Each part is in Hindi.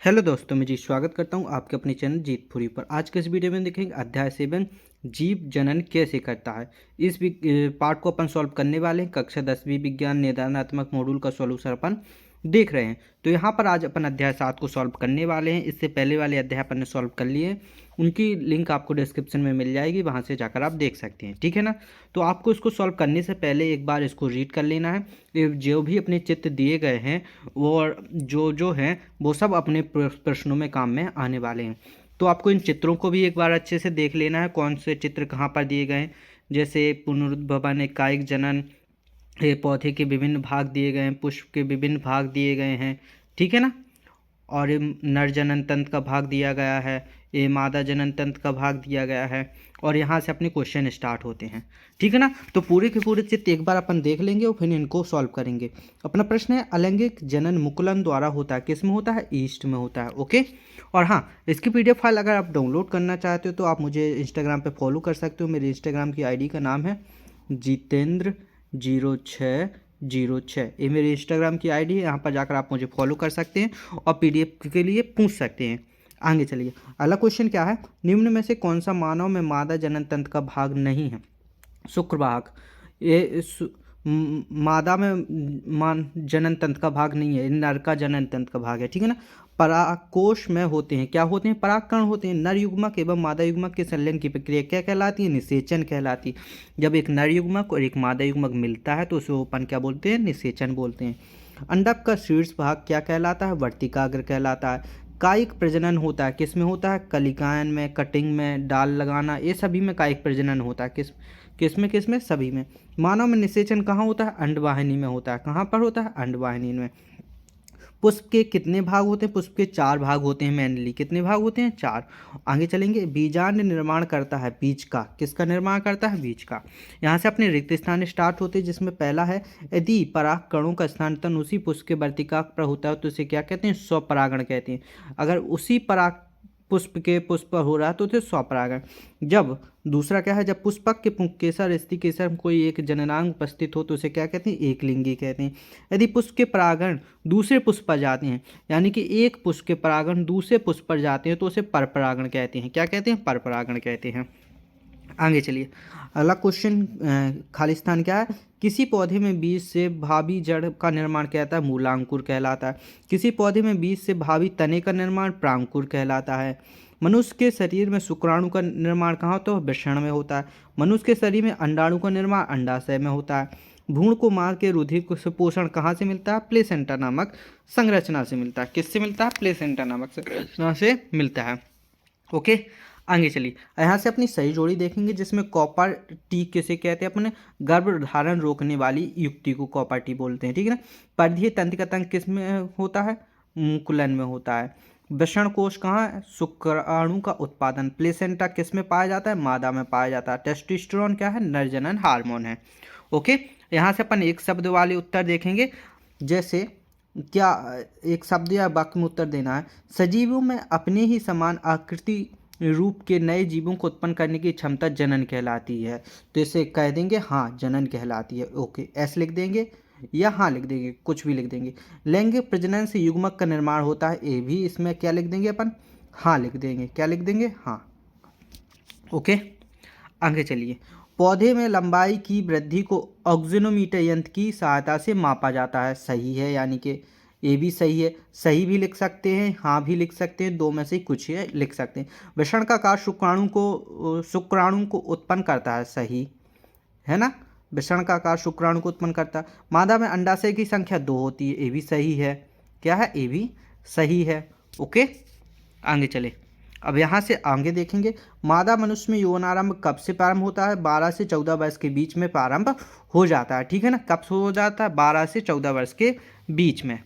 हेलो दोस्तों, मैं जी स्वागत करता हूं आपके अपने चैनल जीतपुरी पर। आज के इस वीडियो में देखेंगे अध्याय 7 जीव जनन कैसे करता है। इस पार्ट को अपन सॉल्व करने वाले हैं। कक्षा 10वीं विज्ञान निर्धारणात्मक मॉड्यूल का सॉल्यूशन अपन देख रहे हैं। तो यहाँ पर आज अपन अध्याय 7 को सॉल्व करने वाले हैं। इससे पहले वाले अध्याय अपन ने सॉल्व कर लिए हैं, उनकी लिंक आपको डिस्क्रिप्शन में मिल जाएगी, वहाँ से जाकर आप देख सकते हैं। ठीक है ना। तो आपको इसको सॉल्व करने से पहले एक बार इसको रीड कर लेना है। जो भी अपने चित्र दिए गए हैं वो जो हैं वो सब अपने प्रश्नों में काम में आने वाले हैं। तो आपको इन चित्रों को भी एक बार अच्छे से देख लेना है, कौन से चित्र कहाँ पर दिए गए हैं। जैसे पुनरुद्भवन, कायिक जनन, ये पौधे के विभिन्न भाग दिए गए हैं, पुष्प के विभिन्न भाग दिए गए हैं। ठीक है ना। और ये नर जनन तंत्र का भाग दिया गया है, ये मादा जनन तंत्र का भाग दिया गया है, और यहाँ से अपने क्वेश्चन स्टार्ट होते हैं। ठीक है ना। तो पूरे के पूरे चित्र एक बार अपन देख लेंगे और फिर इनको सॉल्व करेंगे। अपना प्रश्न है, अलैंगिक जनन मुकुलन द्वारा होता है, किस में होता है? ईस्ट में होता है। ओके। और हाँ, इसकी पीडीएफ फाइल अगर आप डाउनलोड करना चाहते हो तो आप मुझे इंस्टाग्राम पे फॉलो कर सकते हो। मेरे इंस्टाग्राम की आईडी का नाम है जितेंद्र0606। ये मेरी इंस्टाग्राम की आईडी है, यहाँ पर जाकर आप मुझे फॉलो कर सकते हैं और पीडीएफ के लिए पूछ सकते हैं। आगे चलिए, अगला क्वेश्चन क्या है? निम्न में से कौन सा मानव में मादा जनन तंत्र का भाग नहीं है? शुक्रवाहक। ये मादा में जनन तंत्र का भाग नहीं है, नर का जनन तंत्र का भाग है। ठीक है ना। परागकोश में होते हैं, क्या होते हैं? परागकण होते हैं। नर युग्मक एवं मादा युग्मक के संलयन की प्रक्रिया क्या कहलाती है? निषेचन कहलाती है। जब एक नर युग्मक और एक मादा युग्मक मिलता है तो उसे अपन क्या बोलते हैं? निषेचन बोलते हैं। अंडक का शीर्ष भाग क्या कहलाता है? वर्तिकाग्र कहलाता है। कायिक प्रजनन होता है, किस में होता है? कलिकायन में, कटिंग में, डाल लगाना, ये सभी में कायिक प्रजनन होता है। किस में? सभी में। मानव में निषेचन कहाँ होता है? अंडवाहिनी में होता है। कहाँ पर होता है? अंडवाहिनी में। पुष्प के कितने भाग होते हैं? पुष्प के 4 भाग होते हैं मेनली। कितने भाग होते हैं? 4। आगे चलेंगे, बीजांड निर्माण करता है बीज का। किसका निर्माण करता है? बीज का। यहाँ से अपने रिक्त स्थान स्टार्ट होते हैं, जिसमें पहला है, यदि पराग कणों का स्थानांतरण उसी पुष्प के वर्तिकाग्र पर होता है तो इसे क्या कहते हैं? स्वपरागण कहते हैं। अगर उसी पराग पुष्प के पुष्प पर हो रहा है तो उसे स्वपरागण। जब दूसरा क्या है, जब पुष्पक के पुंकेसर स्त्री केसर में कोई एक जननांग उपस्थित हो तो उसे क्या कहते हैं? एकलिंगी कहते हैं। यदि पुष्प के परागण दूसरे पुष्प पर जाते हैं, यानी कि एक पुष्प के परागण दूसरे पुष्प पर जाते हैं तो उसे परपरागण कहते हैं। क्या कहते हैं? परपरागण कहते हैं। आगे चलिए, अगला क्वेश्चन खालिस्तान क्या है? किसी पौधे में बीज से भावी जड़ का निर्माण कहता है? मूलांकुर कहलाता है। किसी पौधे में बीज से भावी तने का निर्माण प्रांकुर कहलाता है। मनुष्य के शरीर में शुक्राणु का निर्माण कहाँ होता है? वृषण में होता है। मनुष्य के शरीर में अंडाणु का निर्माण अंडाशय में होता है। भ्रूण को मार के रुधिर को से पोषण कहाँ से मिलता है? प्लेसेंटा नामक संरचना से मिलता है। किससे मिलता है? प्लेसेंटा नामक संरचना से मिलता है। ओके। आगे चलिए, यहाँ से अपनी सही जोड़ी देखेंगे, जिसमें कॉपर टी किसे कहते हैं? अपने गर्भधारण रोकने वाली युक्ति को कॉपर टी बोलते हैं। ठीक है ना। परिधीय तंत्र का तंत्र किस में होता है? मुकुलन में होता है। वृषण कोश कहाँ है? शुक्राणु का उत्पादन। प्लेसेंटा किस में पाया जाता है? मादा में पाया जाता है। टेस्टोस्टेरोन क्या है? नरजनन हार्मोन है। ओके। यहाँ से अपन एक शब्द वाले उत्तर देखेंगे। जैसे क्या, एक शब्द या वाक्य में उत्तर देना है। सजीवों में अपने ही समान आकृति रूप के नए जीवों को उत्पन्न करने की क्षमता जनन कहलाती है। तो इसे कह देंगे हाँ, जनन कहलाती है। ओके, ऐसे लिख देंगे या हाँ लिख देंगे, कुछ भी लिख देंगे। लैंगिक प्रजनन से युग्मक का निर्माण होता है, ये भी इसमें क्या लिख देंगे अपन? हाँ लिख देंगे। क्या लिख देंगे? हाँ। ओके। आगे चलिए, पौधे में लंबाई की वृद्धि को ऑक्सिनोमीटर यंत्र की सहायता से मापा जाता है। सही है, यानी कि ये भी सही है। सही भी लिख सकते हैं, हाँ भी लिख सकते हैं, दो में से कुछ है लिख सकते हैं। वृषण का कार्य शुक्राणु को उत्पन्न करता है। सही है ना। वृषण का आकार शुक्राणु को उत्पन्न करता है। मादा में अंडाशय की संख्या 2 होती है, ये भी सही है। क्या है? ये भी सही है। ओके। आगे चले, अब यहाँ से आगे देखेंगे, मादा मनुष्य में यौनारंभ कब से प्रारंभ होता है? 12 से 14 वर्ष के बीच में प्रारंभ हो जाता है। ठीक है ना। कब से हो जाता है? 12 से 14 वर्ष के बीच में।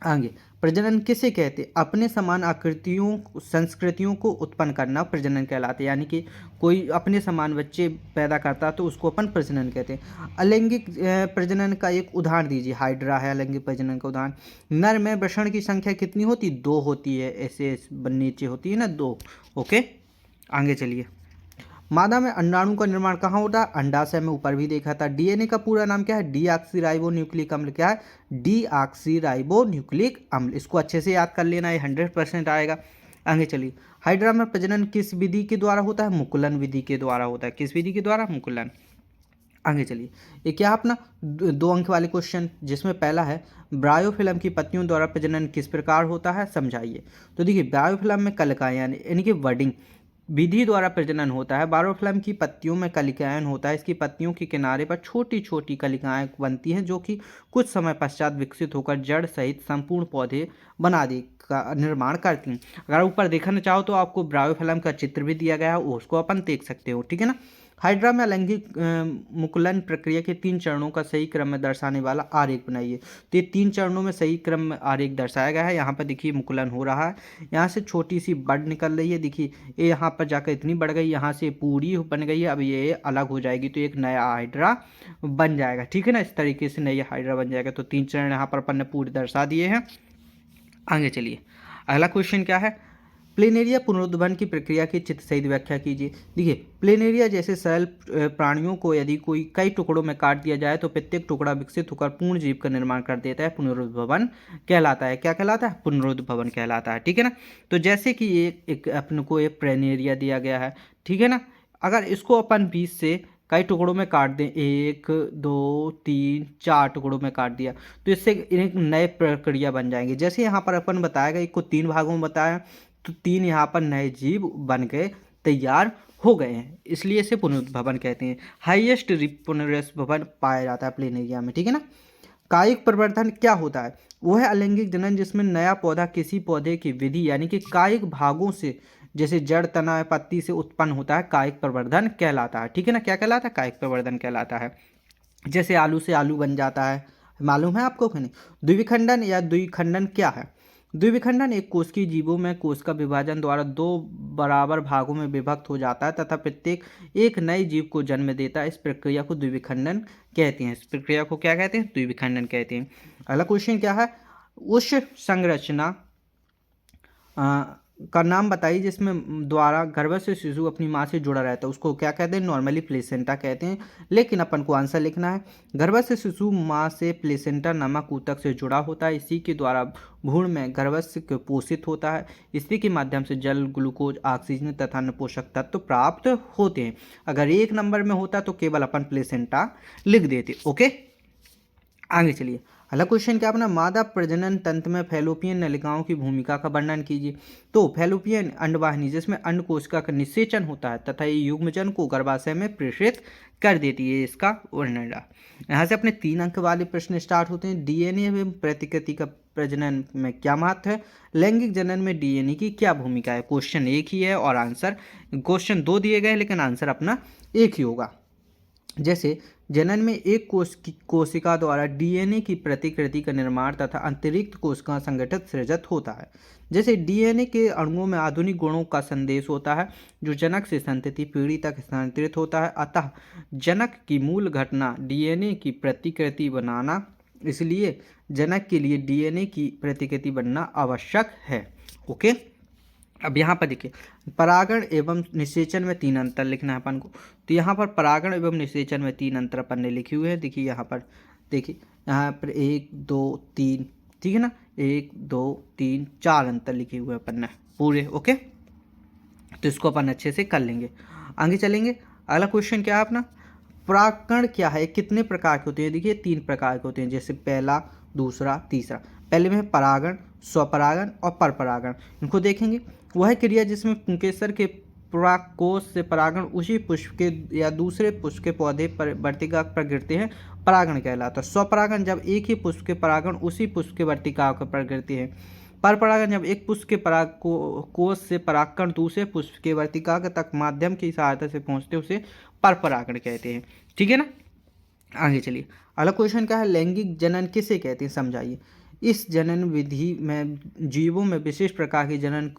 आगे, प्रजनन किसे कहते? अपने समान आकृतियों संस्कृतियों को उत्पन्न करना प्रजनन कहलाते हैं। यानी कि कोई अपने समान बच्चे पैदा करता है तो उसको अपन प्रजनन कहते हैं। अलैंगिक प्रजनन का एक उदाहरण दीजिए। हाइड्रा है अलैंगिक प्रजनन का उदाहरण। नर में वृषण की संख्या कितनी होती? 2 होती है। ऐसे नीचे होती है ना, 2। ओके। आगे चलिए, मादा में अंडाणु का निर्माण कहाँ होता है? अंडाशय में, ऊपर भी देखा था। डीएनए का पूरा नाम क्या है? डीऑक्सीराइबोन्यूक्लिक अम्ल। क्या है? डीऑक्सीराइबोन्यूक्लिक अम्ल। इसको अच्छे से याद कर लेना, ये 100% आएगा। आगे चलिए, हाइड्रा में प्रजनन किस विधि के द्वारा होता है? मुकुलन विधि के द्वारा होता है। किस विधि के द्वारा? मुकुलन। आगे चलिए, ये क्या अपना 2 अंक वाले क्वेश्चन, जिसमें पहला है ब्रायोफिल्म की पत्तियों द्वारा प्रजनन किस प्रकार होता है, समझाइए। तो देखिए, ब्रायोफिल्म में कलिकाएं यानी कि वर्डिंग विधि द्वारा प्रजनन होता है। ब्रायोफिल्म की पत्तियों में कलिकायन होता है। इसकी पत्तियों के किनारे पर छोटी छोटी कलिकाएं बनती हैं, जो कि कुछ समय पश्चात विकसित होकर जड़ सहित संपूर्ण पौधे बना दे का निर्माण करती हैं। अगर ऊपर देखना चाहो तो आपको ब्रायोफिल्म का चित्र भी दिया गया है, उसको अपन देख सकते हो, ठीक है ना। हाइड्रा में अलैंगिक मुकुलन प्रक्रिया के 3 चरणों का सही क्रम में दर्शाने वाला आरेख बनाइए। तो ये 3 चरणों में सही क्रम में आरेख दर्शाया गया है। यहाँ पर देखिए मुकुलन हो रहा है, यहाँ से छोटी सी बड निकल रही है, देखिए ये यहाँ पर जाकर इतनी बढ़ गई, यहाँ से पूरी बन गई है, अब ये अलग हो जाएगी तो एक नया हाइड्रा बन जाएगा, ठीक है ना। इस तरीके से नया हाइड्रा बन जाएगा। तो 3 चरण यहाँ पर अपन ने पूरे दर्शा दिए हैं। आगे चलिए, अगला क्वेश्चन क्या है? प्लेनेरिया पुनरुद्भवन की प्रक्रिया की चित्र सहित व्याख्या कीजिए। देखिए, प्लेनेरिया जैसे सरल प्राणियों को यदि कोई कई टुकड़ों में काट दिया जाए तो प्रत्येक टुकड़ा विकसित होकर पूर्ण जीव का निर्माण कर देता है। पुनरुद्भवन कहलाता है। क्या कहलाता है? पुनरुद्भवन कहलाता है, ठीक है ना। तो जैसे कि ये एक अपने को एक प्लेनेरिया दिया गया है, ठीक है ना। अगर इसको अपन 20 से कई टुकड़ों में काट दें, 1 2 3 4 टुकड़ों में काट दिया, तो इससे एक नए प्रक्रिया बन जाएंगे। जैसे यहाँ पर अपन बताया एक को 3 भागों में बताया, तो 3 यहाँ पर नए जीव बन गए, तैयार हो गए हैं, इसलिए इसे पुनरुद्भवन कहते हैं। हाईएस्ट पुनरुद्भवन पाया जाता है प्लेनेरिया में, ठीक है ना। कायिक प्रवर्धन क्या होता है? वो है अलैंगिक जनन, जिसमें नया पौधा किसी पौधे की विधि यानी कि कायिक भागों से, जैसे जड़, तना, पत्ती से उत्पन्न होता है, कायिक प्रवर्धन कहलाता है, ठीक है ना। क्या कहलाता है? कायिक प्रवर्धन कहलाता है। जैसे आलू से आलू बन जाता है, मालूम है आपको कि नहीं। द्विविखंडन या द्विखंडन क्या है? द्विविखंडन एक कोशिकीय जीवों में कोश का विभाजन द्वारा 2 बराबर भागों में विभक्त हो जाता है तथा प्रत्येक एक नए जीव को जन्म देता है। इस प्रक्रिया को द्विविखंडन कहते हैं। इस प्रक्रिया को क्या कहते हैं? द्विविखंडन कहते हैं। अगला क्वेश्चन क्या है? उस संरचना का नाम बताइए जिसमें द्वारा गर्भ से शिशु अपनी माँ से जुड़ा रहता है। उसको क्या कहते हैं? नॉर्मली प्लेसेंटा कहते हैं, लेकिन अपन को आंसर लिखना है। गर्भ से शिशु माँ से प्लेसेंटा नामक ऊतक से जुड़ा होता है। इसी के द्वारा भ्रूण में गर्भस्थ पोषित होता है। इसी के माध्यम से जल, ग्लूकोज, ऑक्सीजन तथा अन्य पोषक तत्व प्राप्त होते हैं। अगर 1 नंबर में होता तो केवल अपन प्लेसेंटा लिख देते। ओके, आगे चलिए। अगला क्वेश्चन क्या अपना? मादा प्रजनन तंत्र में फैलोपियन नलिकाओं की भूमिका का वर्णन कीजिए। तो फैलोपियन अंडवाहिनी, जिसमें अंड कोशिका का निषेचन होता है तथा ये युग्मजन को गर्भाशय में प्रेषित कर देती है, इसका वर्णन रहा। यहाँ से अपने 3 अंक वाले प्रश्न स्टार्ट होते हैं। डीएनए एवं प्रतिकृति का प्रजनन में क्या महत्व है? लैंगिक जनन में डीएनए की क्या भूमिका है? क्वेश्चन एक ही है और आंसर, क्वेश्चन 2 दिए गए लेकिन आंसर अपना एक ही होगा। जैसे जनन में एक कोशिका द्वारा डीएनए की प्रतिकृति का निर्माण तथा अतिरिक्त कोशिका संगठित सृजित होता है। जैसे डीएनए के अणुओं में आधुनिक गुणों का संदेश होता है जो जनक से संतति पीढ़ी तक स्थानांतरित होता है। अतः जनक की मूल घटना डीएनए की प्रतिकृति बनाना, इसलिए जनक के लिए डीएनए की प्रतिकृति बनना आवश्यक है। ओके, अब यहाँ पर देखिए, परागण एवं निषेचन में 3 अंतर लिखना है अपन को। तो यहाँ पर परागण एवं निषेचन में 3 अंतर अपन ने लिखे हुए हैं। देखिए यहाँ पर, देखिए यहाँ पर 1 2 3, ठीक है ना, 1 2 3 4 अंतर लिखे हुए हैं अपन ने पूरे। ओके, तो इसको अपन अच्छे से कर लेंगे, आगे चलेंगे। अगला क्वेश्चन क्या है अपना? परागण क्या है? कितने प्रकार के होते हैं? देखिए 3 प्रकार के होते हैं, जैसे पहला, दूसरा, तीसरा। पहले में है परागण, स्वपरागण और परपरागण। इनको देखेंगे। वह क्रिया जिसमें पुंकेसर के परागकोश से परागण उसी पुष्प के या दूसरे पुष्प के पौधे पर वर्तिका पर गिरते हैं, परागण कहलाता है। स्वपरागण जब एक ही पुष्प के परागण उसी पुष्प के वर्तिका पर गिरते हैं। परपरागण जब एक पुष्प के कोश से परागकण दूसरे पुष्प के वर्तिका तक माध्यम की सहायता से पहुंचते, उसे परपरागण कहते हैं, ठीक है ना। आगे चलिए। अगला क्वेश्चन क्या है? लैंगिक जनन किसे कहते हैं, समझाइए। इस जनन विधि में जीवों में विशेष प्रकार की जनन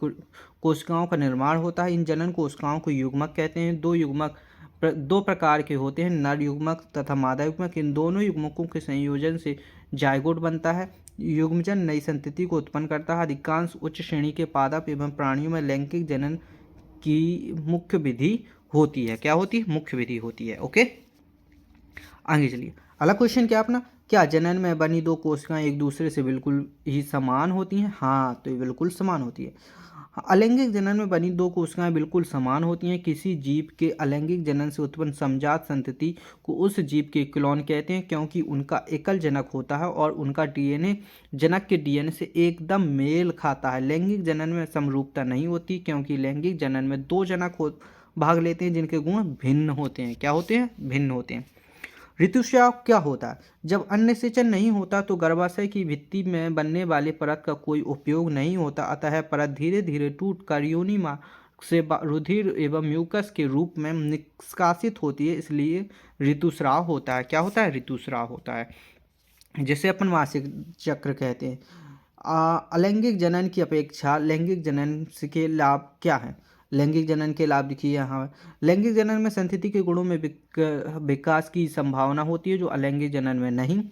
कोशिकाओं का निर्माण होता है। इन जनन कोशिकाओं को युग्मक कहते हैं। 2 प्रकार के होते हैं, नर युग्मक तथा मादा युग्मक। इन दोनों युग्मकों के संयोजन से जायगोट बनता है। युग्मजन नई संतति को उत्पन्न करता है। अधिकांश उच्च श्रेणी के पादप एवं प्राणियों में लैंगिक जनन की मुख्य विधि होती है। क्या होती है? मुख्य विधि होती है। ओके, आगे चलिए। अगला क्वेश्चन क्या अपना, क्या जनन में बनी दो कोशिकाएं एक दूसरे से बिल्कुल ही समान होती हैं? हाँ, तो ये बिल्कुल समान होती है। अलैंगिक जनन में बनी दो कोशिकाएं बिल्कुल समान होती हैं। किसी जीव के अलैंगिक जनन से उत्पन्न समजात संतति को उस जीव के क्लोन कहते हैं, क्योंकि उनका एकल जनक होता है और उनका डीएनए जनक के डीएनए से एकदम मेल खाता है। लैंगिक जनन में समरूपता नहीं होती, क्योंकि लैंगिक जनन में दो जनक भाग लेते हैं जिनके गुण भिन्न होते हैं। क्या होते हैं? भिन्न होते हैं। ऋतुस्राव क्या होता है? जब अन्न सेचन नहीं होता तो गर्भाशय की भित्ति में बनने वाली परत का कोई उपयोग नहीं होता, अतः परत धीरे धीरे टूट कर योनि मार्ग से रुधिर एवं म्यूकस के रूप में निष्कासित होती है, इसलिए ऋतुस्राव होता है। क्या होता है? ऋतुस्राव होता है, जिसे अपन मासिक चक्र कहते हैं। अलैंगिक जनन की अपेक्षा लैंगिक जनन के लाभ क्या हैं? लैंगिक जनन के लाभ देखिए यहाँ। लैंगिक जनन में संतति के गुणों में विकास की संभावना होती है, जो अलैंगिक जनन में नहीं,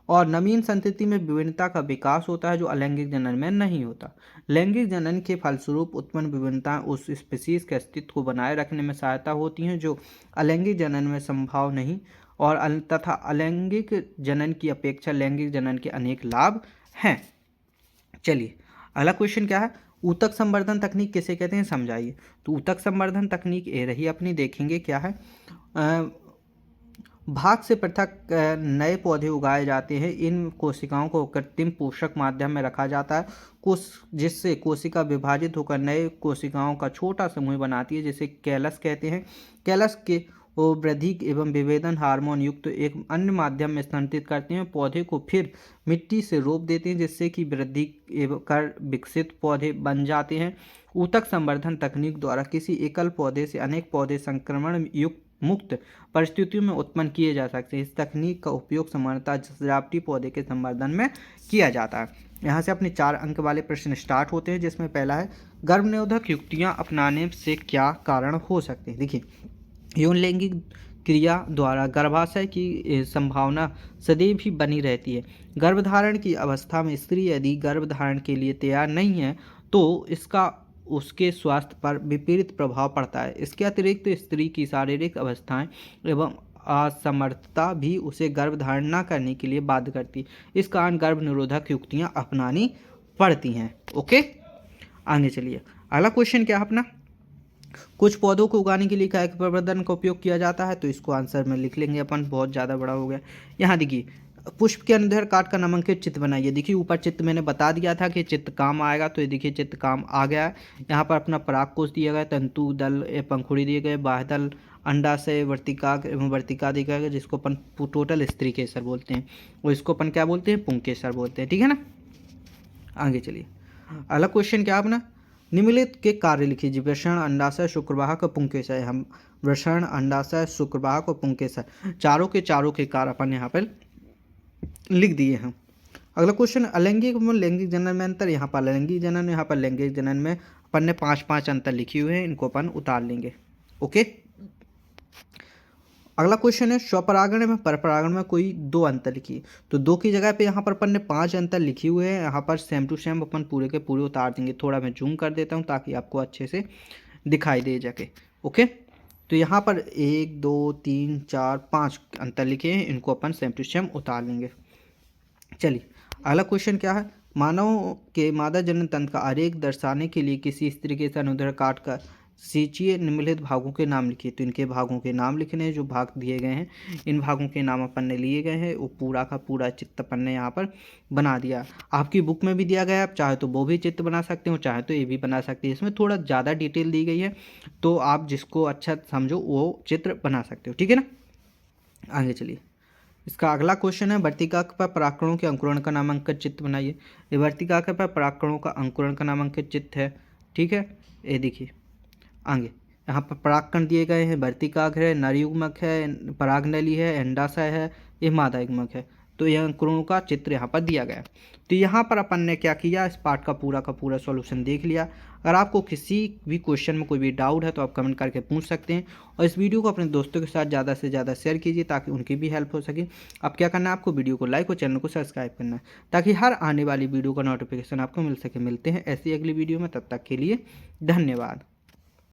और नवीन संतति में विभिन्नता का विकास होता है, जो अलैंगिक जनन में नहीं होता। लैंगिक जनन के फलस्वरूप उत्पन्न विभिन्नताएं उस स्पीशीज के अस्तित्व को बनाए रखने में सहायता होती हैं, जो अलैंगिक जनन में संभव नहीं, और तथा अलैंगिक जनन की अपेक्षा लैंगिक जनन के अनेक लाभ हैं। चलिए, अगला क्वेश्चन क्या है, ऊतक संवर्धन तकनीक किसे कहते हैं? समझाइए। तो ऊतक संवर्धन तकनीक ये रही अपनी, देखेंगे क्या है। भाग से पृथक नए पौधे उगाए जाते हैं। इन कोशिकाओं को कृत्रिम पोषक माध्यम में रखा जाता है, जिससे कोशिका विभाजित होकर नए कोशिकाओं का छोटा समूह बनाती है, जिसे कैलस कहते हैं। कैलस के वो वृद्धि एवं विभेदन हार्मोन युक्त एक अन्य माध्यम में स्थानांतरित करते हैं। पौधे को फिर मिट्टी से रोप देते हैं, जिससे कि वृद्धि कर विकसित पौधे बन जाते हैं। ऊतक संवर्धन तकनीक द्वारा किसी एकल पौधे से अनेक पौधे संक्रमण युक्त मुक्त परिस्थितियों में उत्पन्न किए जा सकते हैं। इस तकनीक का उपयोग सामान्यतः सजावटी पौधे के संवर्धन में किया जाता है। यहाँ से अपने 4 अंक वाले प्रश्न स्टार्ट होते हैं, जिसमें पहला है, गर्भनिरोधक युक्तियाँ अपनाने से क्या कारण हो सकते हैं? देखिए, यौन लैंगिक क्रिया द्वारा गर्भाशय की संभावना सदैव ही बनी रहती है। गर्भधारण की अवस्था में स्त्री यदि गर्भधारण के लिए तैयार नहीं है तो इसका उसके स्वास्थ्य पर विपरीत प्रभाव पड़ता है। इसके अतिरिक्त स्त्री की शारीरिक अवस्थाएं एवं असमर्थता भी उसे गर्भधारण न करने के लिए बाध्य करती है। इस कारण गर्भ निरोधक युक्तियाँ अपनानी पड़ती हैं। ओके, आगे चलिए। अगला क्वेश्चन क्या है अपना, कुछ पौधों को उगाने के लिए कायिक प्रवर्धन का उपयोग किया जाता है। तो इसको आंसर में लिख लेंगे अपन, बहुत ज़्यादा बड़ा हो गया। यहाँ देखिए, पुष्प के अनुदैर्घ्य काट का नामांकित चित्र बनाइए। देखिए, ऊपर चित्र मैंने बता दिया था कि चित्र काम आएगा, तो ये देखिए चित्र काम आ गया है। यहाँ पर अपना परागकोश दिया गया, तंतु दल पंखुड़ी दिए गए, बाह्यदल अंडाशय वर्तिकाग्र एवं वर्तिका दिया गया, जिसको अपन टोटल स्त्री केसर बोलते हैं, और इसको अपन क्या बोलते हैं? पुंकेसर बोलते हैं। ठीक है ना, आगे चलिए। अगला क्वेश्चन क्या अपना, निम्नलिखित के कार्य लिखिए। वृषण, अंडाशय, शुक्रवाहक, पुंकेसर। हम वृषण, अंडाशय, शुक्रवाहक और पुंकेसर चारों के कार्य अपन यहाँ पर लिख दिए हैं। अगला क्वेश्चन, अलैंगिक एवं लैंगिक जनन में अंतर। यहाँ पर अलैंगिक जनन, यहाँ पर लैंगिक जनन में अपन ने 5-5 अंतर लिखे हुए हैं, इनको अपन उतार लेंगे। ओके, अगला क्वेश्चन है, स्वपरागण में परपरागण में कोई 2 अंतर लिखिए। तो 2 की जगह पे यहाँ पर अपन ने 5 अंतर लिखे हुए हैं। यहाँ पर सेम टू सेम अपन पूरे के पूरे उतार देंगे। थोड़ा मैं जूम कर देता हूँ ताकि आपको अच्छे से दिखाई दे सके। ओके, तो यहाँ पर 1 2 3 4 5 अंतर लिखे हैं, इनको अपन सेम टू सेम उतार लेंगे। चलिए, अगला क्वेश्चन क्या है, मानव के मादा जनन तंत्र का आरेख दर्शाने के लिए किसी स्त्री के अनुदैर्घ्य काट का सींचिए, निम्नलिखित भागों के नाम लिखिए। तो इनके भागों के नाम लिखने हैं, जो भाग दिए गए हैं इन भागों के नाम अपन ने लिए गए हैं। वो पूरा का पूरा चित्र अपन ने यहाँ पर बना दिया। आपकी बुक में भी दिया गया है, आप चाहे तो वो भी चित्र बना सकते हो, चाहे तो ये भी बना सकते हैं। इसमें थोड़ा ज़्यादा डिटेल दी गई है, तो आप जिसको अच्छा समझो वो चित्र बना सकते हो। ठीक है ना, आगे चलिए। इसका अगला क्वेश्चन है, वर्तिका पर परागकणों के अंकुरण का नामांकित चित्र बनाइए। ये वर्तिका पर परागकणों का अंकुरण का नामांकित चित्र है। ठीक है, ये देखिए आगे यहाँ पर परागकण दिए गए हैं, वर्तिकाग्र है, नरयुग्मक है, परागनली है, अंडाशय है, ये मादा युग्मक है। तो यह अंकुरों का चित्र यहाँ पर दिया गया। तो यहाँ पर अपन ने क्या किया, इस पार्ट का पूरा सॉल्यूशन देख लिया। अगर आपको किसी भी क्वेश्चन में कोई भी डाउट है तो आप कमेंट करके पूछ सकते हैं, और इस वीडियो को अपने दोस्तों के साथ ज़्यादा से ज़्यादा शेयर कीजिए ताकि उनकी भी हेल्प हो सके। अब क्या करना है, आपको वीडियो को लाइक और चैनल को सब्सक्राइब करना है ताकि हर आने वाली वीडियो का नोटिफिकेशन आपको मिल सके। मिलते हैं ऐसी अगली वीडियो में, तब तक के लिए धन्यवाद।